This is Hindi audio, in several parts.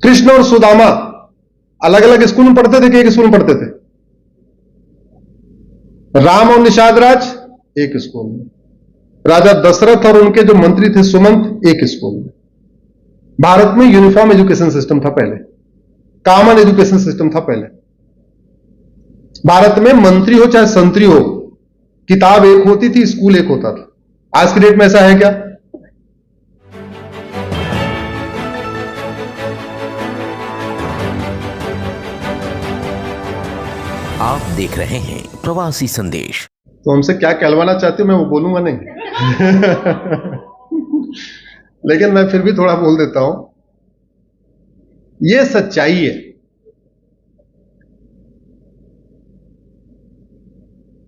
कृष्ण और सुदामा अलग अलग स्कूल में पढ़ते थे कि एक स्कूल में पढ़ते थे? राम और निषाद राज एक स्कूल में, राजा दशरथ और उनके जो मंत्री थे सुमंत एक स्कूल में। भारत में यूनिफॉर्म एजुकेशन सिस्टम था पहले, कॉमन एजुकेशन सिस्टम था पहले। भारत में मंत्री हो चाहे संतरी हो, किताब एक होती थी, स्कूल एक होता था। आज की डेट में ऐसा है क्या? आप देख रहे हैं प्रवासी संदेश। तो हमसे क्या कहलवाना चाहते हो मैं वो बोलूंगा नहीं लेकिन मैं फिर भी थोड़ा बोल देता हूं। ये सच्चाई है।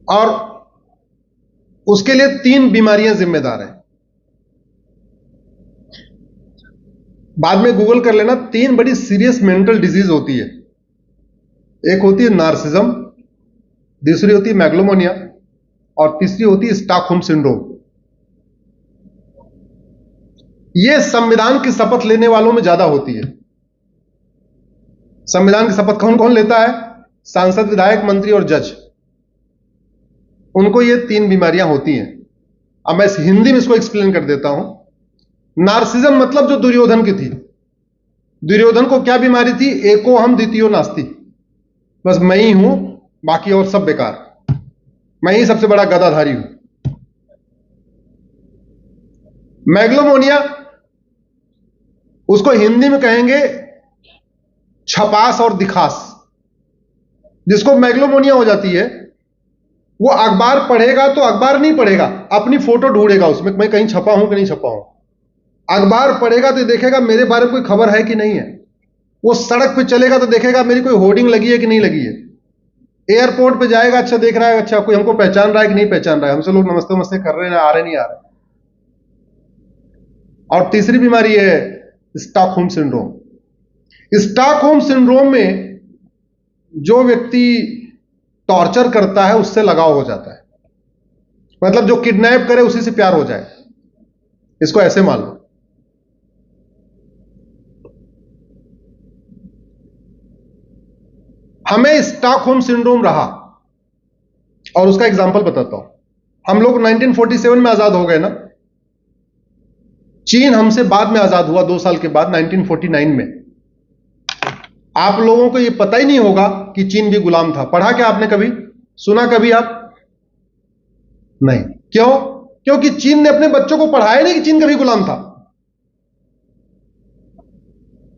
और उसके लिए 3 बीमारियां जिम्मेदार हैं। बाद में गूगल कर लेना, 3 बड़ी सीरियस मेंटल डिजीज होती है। एक होती है नार्सिज्म, दूसरी होती है मैग्लोमोनिया, और तीसरी होती है स्टॉकहोम सिंड्रोम। यह संविधान की शपथ लेने वालों में ज्यादा होती है। संविधान की शपथ कौन कौन लेता है? सांसद, विधायक, मंत्री और जज। उनको ये 3 बीमारियां होती हैं। अब मैं हिंदी में इसको एक्सप्लेन कर देता हूं। नार्सिज्म मतलब जो दुर्योधन की थी। दुर्योधन को क्या बीमारी थी? एको हम द्वितीयो नास्ति, बस मैं ही हूं, बाकी और सब बेकार, मैं ही सबसे बड़ा गदाधारी हूं। मैग्लोमोनिया, उसको हिंदी में कहेंगे छपास और दिखास। जिसको मैग्लोमोनिया हो जाती है वो अखबार पढ़ेगा तो अखबार नहीं पढ़ेगा, अपनी फोटो ढूंढेगा उसमें, मैं कहीं छपा हूं कि नहीं छपा हूं। अखबार पढ़ेगा तो देखेगा मेरे बारे में कोई खबर है कि नहीं है। वो सड़क पे चलेगा तो देखेगा मेरी कोई होर्डिंग लगी है कि नहीं लगी है। एयरपोर्ट पे जाएगा, अच्छा देख रहा है, अच्छा कोई हमको पहचान रहा है कि नहीं पहचान रहा है, हमसे लोग नमस्ते नमस्ते कर रहे हैं, आ रहे नहीं आ रहे। और तीसरी बीमारी है स्टॉकहोम सिंड्रोम। स्टॉकहोम सिंड्रोम में जो व्यक्ति टॉर्चर करता है उससे लगाव हो जाता है। मतलब जो किडनैप करे उसी से प्यार हो जाए, इसको ऐसे मान लो। हमें स्टॉकहोम सिंड्रोम रहा, और उसका एग्जांपल बताता हूं। हम लोग 1947 में आजाद हो गए ना। चीन हमसे बाद में आजाद हुआ 2 साल के बाद, 1949 में। आप लोगों को यह पता ही नहीं होगा कि चीन भी गुलाम था। पढ़ा क्या आपने? कभी सुना कभी आप? नहीं। क्यों? क्योंकि चीन ने अपने बच्चों को पढ़ाया नहीं कि चीन कभी गुलाम था।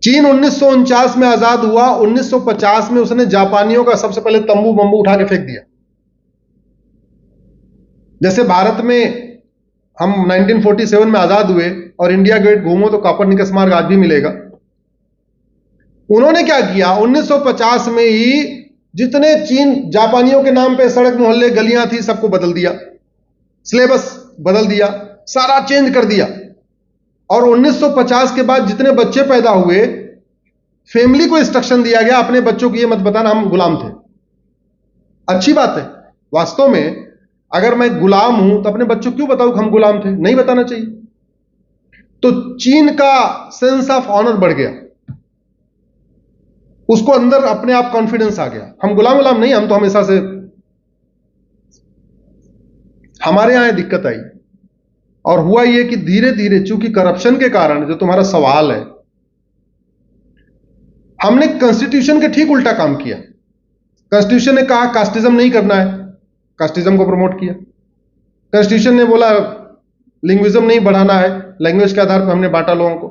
चीन 1949 में आजाद हुआ। 1950 में उसने जापानियों का सबसे पहले तंबू बंबू उठा के फेंक दिया। जैसे भारत में हम 1947 में आजाद हुए और इंडिया गेट घूमो तो कॉपरनिकस मार्ग आज भी मिलेगा। उन्होंने क्या किया? 1950 में ही जितने चीन जापानियों के नाम पे सड़क, मोहल्ले, गलियां थी, सबको बदल दिया, सिलेबस बदल दिया, सारा चेंज कर दिया। और 1950 के बाद जितने बच्चे पैदा हुए, फैमिली को इंस्ट्रक्शन दिया गया अपने बच्चों को ये मत बताना हम गुलाम थे। अच्छी बात है। वास्तव में अगर मैं गुलाम हूं तो अपने बच्चों को क्यों बताऊं कि हम गुलाम थे? नहीं बताना चाहिए। तो चीन का सेंस ऑफ ऑनर बढ़ गया, उसको अंदर अपने आप कॉन्फिडेंस आ गया, हम गुलाम नहीं, हम तो हमेशा से। हमारे यहां दिक्कत आई, और हुआ यह कि धीरे धीरे, चूंकि करप्शन के कारण, जो तुम्हारा सवाल है, हमने कॉन्स्टिट्यूशन के ठीक उल्टा काम किया। कॉन्स्टिट्यूशन ने कहा कास्टिज्म नहीं करना है, कास्टिज्म को प्रमोट किया। कॉन्स्टिट्यूशन ने बोला लिंग्विज्म नहीं बढ़ाना है, लैंग्वेज के आधार पर हमने बांटा लोगों को,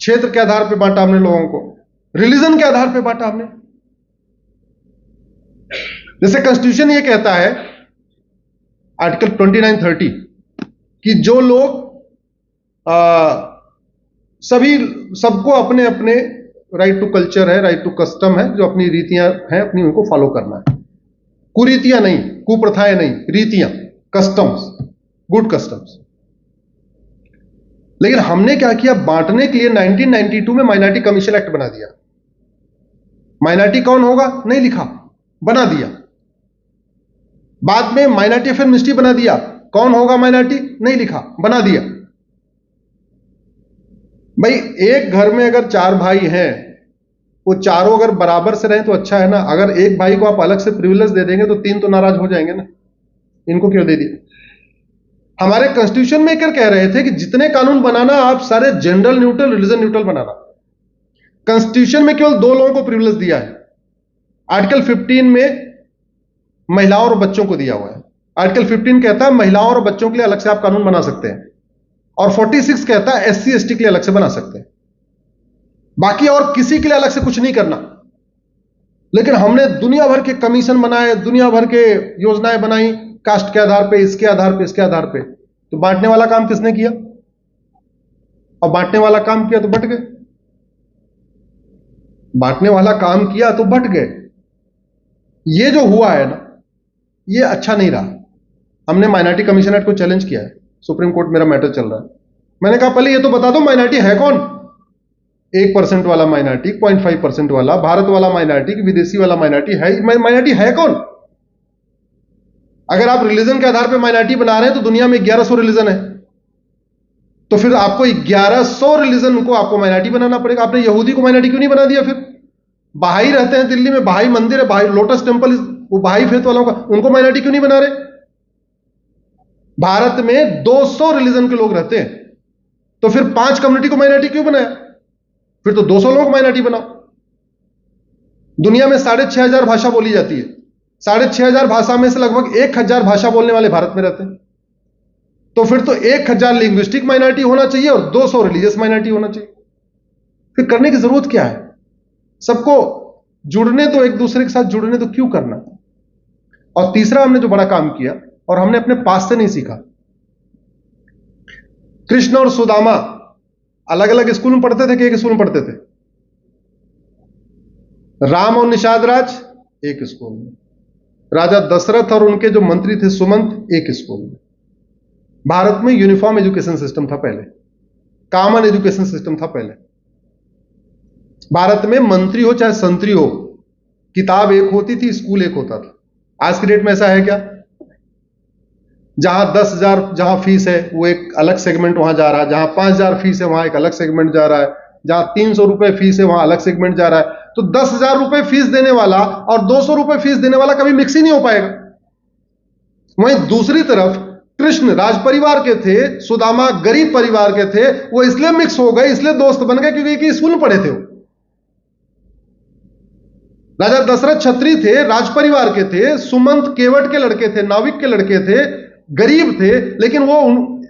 क्षेत्र के आधार पर बांटा हमने लोगों को, रिलीजन के आधार पर बांटा हमने। जैसे कॉन्स्टिट्यूशन ये कहता है, आर्टिकल 2930, कि जो लोग सबको अपने अपने राइट टू कल्चर है, राइट टू कस्टम है, जो अपनी रीतियां हैं अपनी, उनको फॉलो करना है। कुरीतियां नहीं, कुप्रथाएं नहीं, रीतियां, कस्टम्स, गुड कस्टम्स। लेकिन हमने क्या किया? बांटने के लिए 1992 में माइनॉरिटी कमीशन एक्ट बना दिया। माइनॉरिटी कौन होगा नहीं लिखा, बना दिया। बाद में माइनॉरिटी अफेयर मिनिस्ट्री बना दिया, कौन होगा माइनॉरिटी नहीं लिखा, बना दिया। भाई एक घर में अगर 4 भाई हैं वो चारों अगर बराबर से रहें तो अच्छा है ना। अगर एक भाई को आप अलग से प्रिविलेज दे देंगे तो तीन तो नाराज हो जाएंगे ना, इनको क्यों दे दिए। हमारे कॉन्स्टिट्यूशन मेकर कह रहे थे कि जितने कानून बनाना आप सारे जेंडर न्यूट्रल, रिलीजन न्यूट्रल बनाना। कॉन्स्टिट्यूशन में केवल दो लोगों को प्रिविलेज दिया है। आर्टिकल 15 में महिलाओं और बच्चों को दिया हुआ है। आर्टिकल 15 कहता है महिलाओं और बच्चों के लिए अलग से आप कानून बना सकते हैं, और 46 कहता है SC ST के लिए अलग से बना सकते हैं। बाकी और किसी के लिए अलग से कुछ नहीं करना। लेकिन हमने दुनिया भर के कमीशन बनाए, दुनिया भर के योजनाएं बनाई, कास्ट के आधार पे, इसके आधार पे, इसके आधार पे। तो बांटने वाला काम किसने किया? और बांटने वाला काम किया तो बट गए। बांटने वाला काम किया तो बट गए। ये जो हुआ है ना, ये अच्छा नहीं रहा। हमने माइनॉरिटी कमीशन एक्ट को चैलेंज किया है, सुप्रीम कोर्ट मेरा मैटर चल रहा है। मैंने कहा पहले ये तो बता दो माइनॉरिटी है कौन? 1% वाला माइनॉरिटी, 0.5% वाला, भारत वाला माइनॉरिटी, विदेशी वाला माइनॉरिटी है, माइनॉरिटी है कौन? अगर आप रिलीजन के आधार पर माइनॉरिटी बना रहे हैं तो दुनिया में 1100 रिलीजन है, तो फिर आपको 1100 रिलीजन को आपको माइनॉरिटी बनाना पड़ेगा। आपने यहूदी को माइनॉरिटी क्यों नहीं बना दिया? फिर बहाई रहते हैं दिल्ली में, बहाई मंदिर है, बहाई लोटस टेम्पल, वो बहाई फेथ वालों का, उनको माइनॉरिटी क्यों नहीं बना रहे? भारत में 200 रिलीजन के लोग रहते हैं, तो फिर 5 कम्युनिटी को माइनॉरिटी क्यों बनाया? फिर तो 200 लोगों को माइनॉरिटी बनाओ। दुनिया में 6500 भाषा बोली जाती है, 6500 भाषा में से लगभग 1000 भाषा बोलने वाले भारत में रहते हैं, तो फिर तो 1000 लिंग्विस्टिक माइनॉरिटी होना चाहिए और 200 रिलीजियस माइनॉरिटी होना चाहिए। फिर करने की जरूरत क्या है? सबको जुड़ने तो, एक दूसरे के साथ जुड़ने तो क्यों करना? और तीसरा हमने जो बड़ा काम किया, और हमने अपने पास से नहीं सीखा। कृष्ण और सुदामा अलग अलग स्कूल में पढ़ते थे कि एक स्कूल में पढ़ते थे? राम और निषाद राज एक स्कूल में, राजा दशरथ और उनके जो मंत्री थे सुमंत एक स्कूल में। भारत में यूनिफॉर्म एजुकेशन सिस्टम था पहले, कॉमन एजुकेशन सिस्टम था पहले। भारत में मंत्री हो चाहे संतरी हो, किताब एक होती थी, स्कूल एक होता था। आज की डेट में ऐसा है क्या? जहां 10,000 जहां फीस है वो एक अलग सेगमेंट वहां जा रहा है, जहां 5,000 फीस है वहां एक अलग सेगमेंट जा रहा है, जहां 300 रुपए फीस है वहां अलग सेगमेंट जा रहा है। तो 10,000 रुपए फीस देने वाला और 200 रुपए फीस देने वाला कभी मिक्स ही नहीं हो पाएगा। वहीं दूसरी तरफ कृष्ण राज परिवार के थे, सुदामा गरीब परिवार के थे, वो इसलिए मिक्स हो गए, इसलिए दोस्त बन गए क्योंकि एक ही स्कूल में पढ़े थे। राजा दशरथ क्षत्रिय थे, राज परिवार के थे, सुमंत केवट के लड़के थे, नाविक के लड़के थे, गरीब थे, लेकिन वो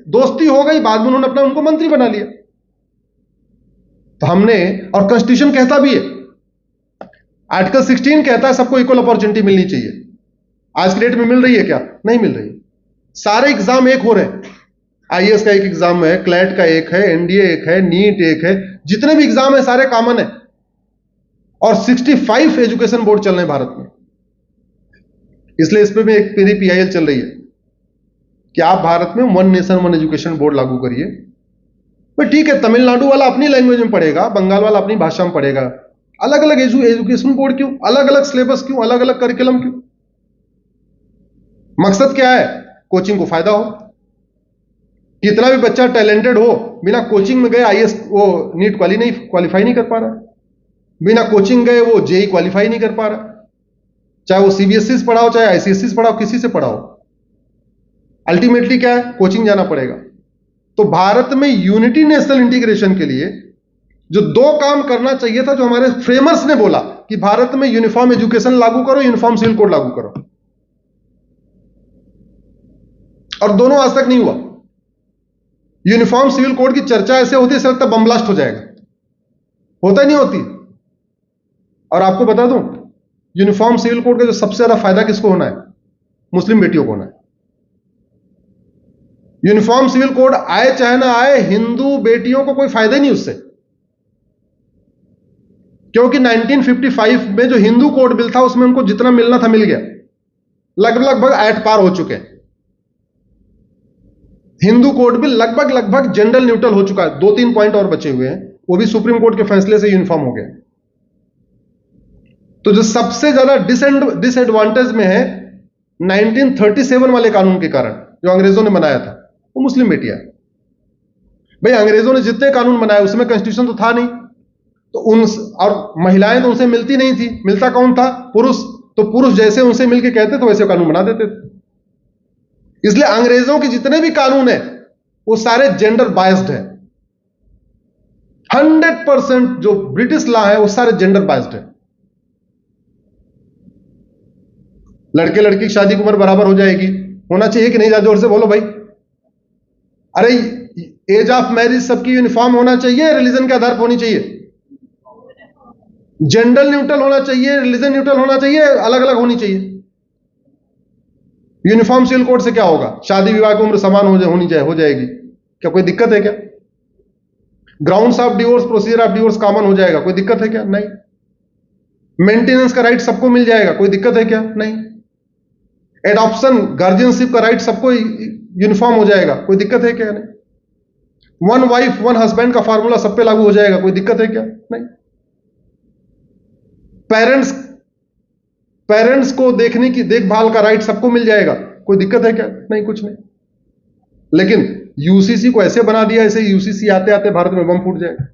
दोस्ती हो गई, बाद में उन्होंने उनको मंत्री बना लिया। तो हमने, और कॉन्स्टिट्यूशन कहता भी है, आर्टिकल 16 कहता है सबको इक्वल अपॉर्चुनिटी मिलनी चाहिए। आज की डेट में मिल रही है क्या? नहीं मिल रही। सारे एग्जाम एक हो रहे हैं। IAS का एक एग्जाम है, क्लैट का एक है, NDA एक है, नीट एक है, जितने भी एग्जाम है सारे कॉमन है। और 65 एजुकेशन बोर्ड चल रहे हैं भारत में। इसलिए इस पे भी एक पूरी PIL चल रही है कि आप भारत में 1 नेशन 1 एजुकेशन बोर्ड लागू करिए। भाई ठीक है, तमिलनाडु वाला अपनी लैंग्वेज में पढ़ेगा, बंगाल वाला अपनी भाषा में पढ़ेगा। अलग अलग एजुकेशन बोर्ड क्यों? अलग अलग सिलेबस क्यों? अलग अलग करिकुलम क्यों? मकसद क्या है? कोचिंग को फायदा हो। कितना भी बच्चा टैलेंटेड हो, बिना कोचिंग में गए IAS वो नीट क्वालिफाई नहीं कर पा रहा, बिना कोचिंग गए वो JEE क्वालिफाई नहीं कर पा रहा, चाहे वो CBSE से पढ़ाओ चाहे ICSE से पढ़ाओ, किसी से पढ़ाओ, अल्टीमेटली क्या है? कोचिंग जाना पड़ेगा। तो भारत में यूनिटी नेशनल इंटीग्रेशन के लिए जो 2 काम करना चाहिए था, जो हमारे फ्रेमर्स ने बोला कि भारत में यूनिफॉर्म एजुकेशन लागू करो, यूनिफॉर्म सिविल कोड लागू करो, और दोनों आज तक नहीं हुआ। यूनिफॉर्म सिविल कोड की चर्चा ऐसे होती है ऐसा लगता बम ब्लास्ट हो जाएगा, होता नहीं होती। और आपको बता दूं, यूनिफॉर्म सिविल कोड का जो सबसे ज्यादा फायदा किसको होना है? मुस्लिम बेटियों को होना है। यूनिफॉर्म सिविल कोड आए चाहे ना आए, हिंदू बेटियों को कोई फायदा नहीं उससे, क्योंकि 1955 में जो हिंदू कोड बिल था उसमें उनको जितना मिलना था मिल गया, लगभग ऐट पार हो चुके हैं। हिंदू कोड बिल लगभग जेंडर न्यूट्रल हो चुका है। 2-3 पॉइंट और बचे हुए हैं, वो भी सुप्रीम कोर्ट के फैसले से यूनिफॉर्म हो गया। तो जो सबसे ज्यादा डिसएडवांटेज में है 1937 वाले कानून के कारण, जो अंग्रेजों ने बनाया था, वो मुस्लिम बेटियां। भाई अंग्रेजों ने जितने कानून बनाए उसमें कॉन्स्टिट्यूशन तो था नहीं, तो उन और महिलाएं तो उनसे मिलती नहीं थी, मिलता कौन था? पुरुष। तो पुरुष जैसे उनसे मिलके कहते थे वैसे कानून बना देते थे। इसलिए अंग्रेजों के जितने भी कानून है वो सारे जेंडर बायस्ड है। 100% जो ब्रिटिश लॉ है वो सारे जेंडर बायस्ड है। लड़के लड़की की शादी की उम्र बराबर हो जाएगी, होना चाहिए कि नहीं? ज्यादा जोर से बोलो भाई। अरे एज ऑफ मैरिज सबकी यूनिफॉर्म होना चाहिए, रिलीजन के आधार पर होनी चाहिए, जेंडर न्यूट्रल होना चाहिए, रिलीजन न्यूट्रल होना चाहिए, अलग अलग होनी चाहिए। यूनिफॉर्म सिविल कोड से क्या होगा? शादी विवाह की उम्र समान हो जाएगी। क्या कोई दिक्कत है क्या? Grounds of divorce, procedure of divorce common हो जाएगा, कोई दिक्कत है क्या? नहीं। मेंटेनेंस का राइट सबको मिल जाएगा, कोई दिक्कत है क्या? नहीं। एडॉप्शन, गार्जियनशिप का राइट सबको यूनिफॉर्म हो जाएगा, कोई दिक्कत है क्या? नहीं। वन वाइफ वन हस्बैंड का फार्मूला सब पे लागू हो जाएगा, कोई दिक्कत है क्या? नहीं। पेरेंट्स को देखने की देखभाल का राइट सबको मिल जाएगा, कोई दिक्कत है क्या? नहीं, कुछ नहीं। लेकिन यूसीसी को ऐसे बना दिया, ऐसे यूसीसी आते आते भारत में बम फूट जाएगा।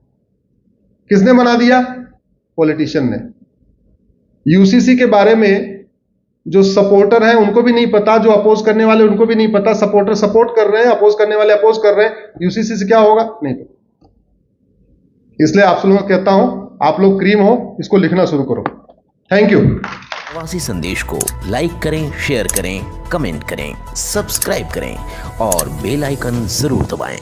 किसने बना दिया? पॉलिटिशियन ने। यूसीसी के बारे में जो सपोर्टर हैं उनको भी नहीं पता, जो अपोज करने वाले उनको भी नहीं पता। सपोर्टर सपोर्ट कर रहे हैं, अपोज करने वाले अपोज कर रहे हैं। यूसीसी से क्या होगा? नहीं पता। इसलिए आप लोगों को कहता हूं, आप लोग क्रीम हो, इसको लिखना शुरू करो। Thank you. प्रवासी संदेश को लाइक करें, शेयर करें, कमेंट करें, सब्सक्राइब करें और बेल आइकन जरूर दबाएं।